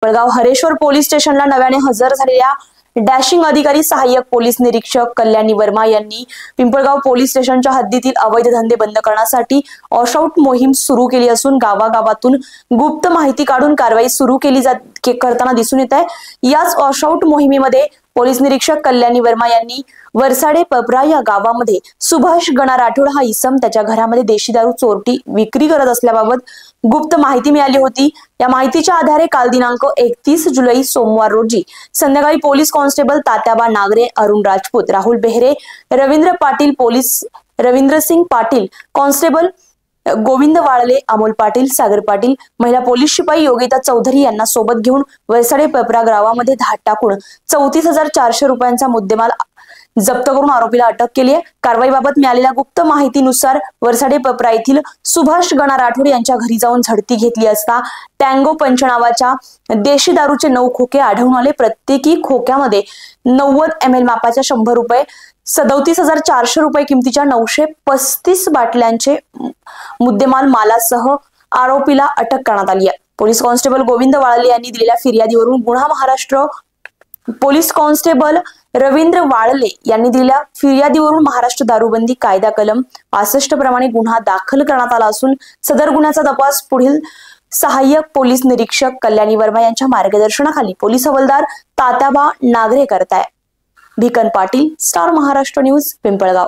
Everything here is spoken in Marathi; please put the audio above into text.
पिंपळगाव हरेश्वर पोलीस स्टेशनला नव्याने हजर झालेल्या डॅशिंग अधिकारी सहाय्यक पोलीस निरीक्षक कल्याणी वर्मा यांनी पिंपळगाव पोलीस स्टेशनच्या हद्दीतील अवैध धंदे बंद करण्यासाठी वॉशआउट मोहीम सुरू केली असून गावागावातून गुप्त माहिती काढून कारवाई सुरू करताना दिसून येत आहे। याच वॉशआउट मोहिमेमध्ये पोलीस निरीक्षक कल्याणी वर्मा यांनी वरसाडे पपरा या गावामध्ये सुभाष गणा राठोड हा इसम त्याच्या घरामध्ये देशी दारू चोरटी विक्री करत असल्याबाबत गुप्त माहिती मिळाली होती। या माहितीच्या आधारे काल दिनांक 31 जुलै सोमवार रोजी संध्याकाळी police constable Tatyaba Nagare, Arun Rajput, Rahul Behare, Ravindra Patil, police Ravindrasingh Patil, constable Govind Walale, Amol Patil, Sagar Patil, महिला पोलीस शिपाई योगिता चौधरी यांना सोबत घेऊन वरसाडे पपरा गावामध्ये धाड टाकून 34,400 रुपयांचा मुद्देमाल जप्त करून आरोपीला अटक केली आहे। कारवाईबाबत मिळालेल्या गुप्त माहितीनुसार वरसाडे पपरा येथील सुभाष गणा राठोड यांच्या घरी जाऊन झडती घेतली असता टँगो पंच नावाच्या देशी दारूचे 9 खोके आढळून आले। प्रत्येकी खोक्यामध्ये 90 ml मापाच्या 100 रुपये, 37,400 रुपये किमतीच्या 935 बाटल्यांचे मुद्देमाल मालासह आरोपीला अटक करण्यात आली आहे। पोलीस कॉन्स्टेबल गोविंद वाळले यांनी दिलेल्या फिर्यादीवरून गुन्हा महाराष्ट्र पोलीस कॉन्स्टेबल रवींद्र वाळले यांनी दिलेल्या फिर्यादीवरून महाराष्ट्र दारूबंदी कायदा कलम 65 प्रमाणे गुन्हा दाखल करण्यात आला असून सदर गुन्ह्याचा तपास पुढील सहाय्यक पोलीस निरीक्षक कल्याणी वर्मा यांच्या मार्गदर्शनाखाली पोलीस हवालदार तात्याबा नागरे करताय। Bhikan Patil, star Maharashtra news, Pimpalgaon.